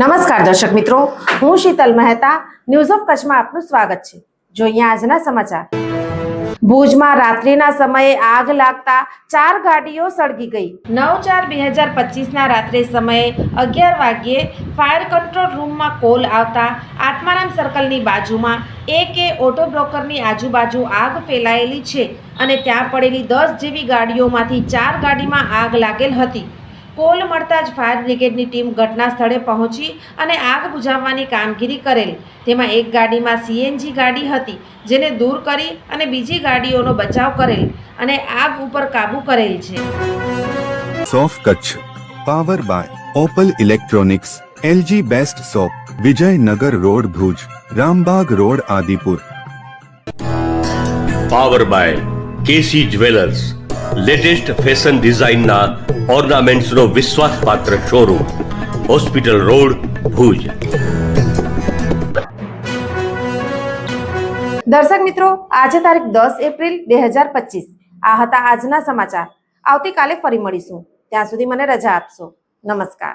નમસ્કાર દર્શક મિત્રો, હું શીતલ મહેતા ન્યૂઝ ઓફ કચ્છમાં આપનું સ્વાગત છે। જોઈએ આજના સમાચાર। ભુજમાં રાત્રિના સમયે આગ લાગતા 4 ગાડીઓ સળગી ગઈ। 9/4/2025 રાત્રે સમયે 11 વાગ્યે ફાયર કંટ્રોલ રૂમમાં કોલ આવતા આત્મારામ સર્કલની બાજુમાં AK ઓટો બ્રોકરની આજુબાજુ આગ ફેલાયેલી છે અને ત્યાં પડેલી 10 જેવી ગાડીઓમાંથી 4 ગાડીમાં આગ લાગેલ હતી। કોલ મળતા જ ફાયર બ્રિગેડની ટીમ ઘટના સ્થળે પહોંચી અને આગ બુઝાવવાની કામગીરી કરેલ। તેમાં એક ગાડીમાં CNG ગાડી હતી જેને દૂર કરી અને બીજી ગાડીઓનો બચાવ કરેલ અને આગ ઉપર કાબૂ કરેલ છે। સોફ Kutch power by Opal Electronics, LG best shop, Vijaynagar road Bhuj, Rambag road Adipur. Power by KC jewellers, latest fashion ડિઝાઇનના ઓર્નામેન્ટ્સનો વિશ્વાસપાત્ર શોરૂમ, હોસ્પિટલ રોડ ભુજ। દર્શક મિત્રો, આજે તારીખ 10 એપ્રિલ 2025 આ હતા આજના સમાચાર। આવતીકાલે ફરી મળીશું, ત્યાં સુધી મને રજા આપશો। નમસ્કાર।